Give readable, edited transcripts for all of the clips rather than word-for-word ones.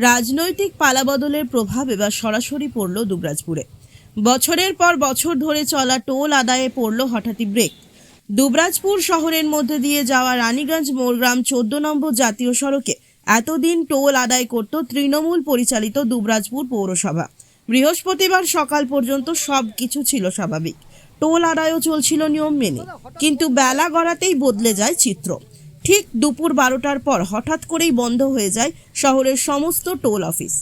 রাজনৈতিক পালাবদলের প্রভাব এবার সরাসরি পড়ল দুবরাজপুরে। বছরের পর বছর ধরে চলা টোল আদায়ে পড়ল হঠাৎই ব্রেক। দুবরাজপুর শহরের মধ্যে দিয়ে যাওয়া রানীগঞ্জ মোরগ্রাম 14 নম্বর জাতীয় সড়কে এতদিন টোল আদায় করত তৃণমূল পরিচালিত দুবরাজপুর পৌরসভা। বৃহস্পতিবার সকাল পর্যন্ত সবকিছু ছিল স্বাভাবিক, টোল আদায়ও চলছিল নিয়ম মেনে। কিন্তু বেলা গড়াতেই বদলে যায় চিত্র। ঠিক দুপুর 12টার পর হঠাৎ করেই বন্ধ হয়ে যায় শহরের সমস্ত টোল অফিস।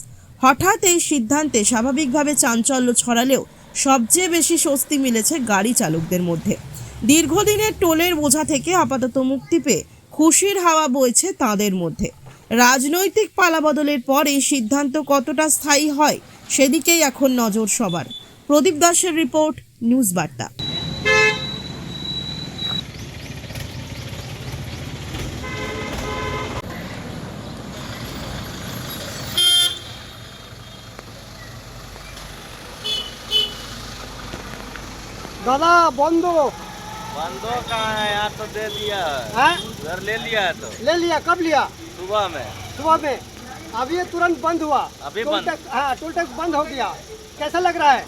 হঠাৎ এই সিদ্ধান্তে স্বাভাবিকভাবে চাঞ্চল্য ছড়ালেও সবচেয়ে বেশি স্বস্তি মিলেছে গাড়ি চালকদের মধ্যে। দীর্ঘদিনের টোলের বোঝা থেকে আপাতত মুক্তি পেয়ে খুশির হাওয়া বইছে তাঁদের মধ্যে। রাজনৈতিক পালাবদলের পর এই সিদ্ধান্ত কতটা স্থায়ী হয় সেদিকেই এখন নজর সবার। প্রদীপ দাসের রিপোর্ট, নিউজ বার্তা। दादा बंद हो। बंदो कहाँ है यार, तो दे दिया हैं? उधर ले लिया है तो ले लिया, कब लिया? सुबह में। सुबह में। अब ये तुरंत बंद हुआ। अभी टोल बंद। टैक्स, हाँ टोल टैक्स बंद हो गया। कैसा लग रहा है?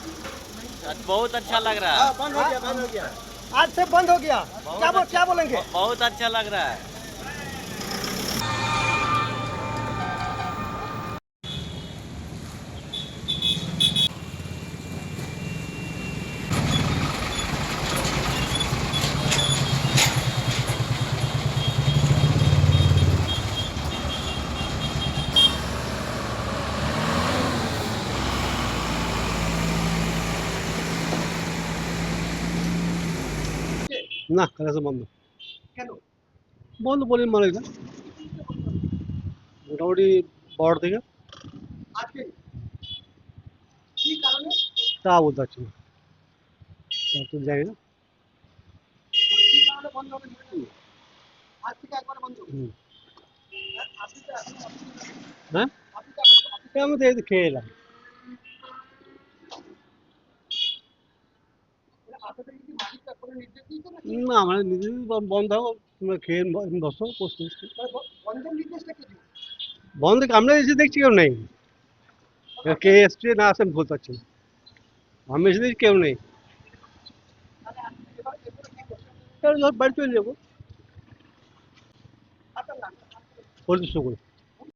बहुत अच्छा लग रहा है। बंद हो गया। आज से बंद हो गया। क्या बोलेंगे? बहुत अच्छा लग रहा है। না কাছে বন্ধ। কেন বন্ধ বলেন মানে না মোটামুটি বড় থেকে আজকে কি কারণে তা বলতে পারছি না, তো জানি না কি কারণে বন্ধ হবে। আজ থেকে একবার বন্ধ। হ্যাঁ আমি তো এই খেয়ে এলাম। না আমার নিজে বন্ধ হোক, তোমরা খেয়ে বসো বন্ধ আমরা এসে দেখছি কেউ নেই। কে এসছে না আসেন বলতে পারছি না, আমি এসে দেখছি কেউ নেই। বাড়ি চলে যাবো। পরিদর্শন করে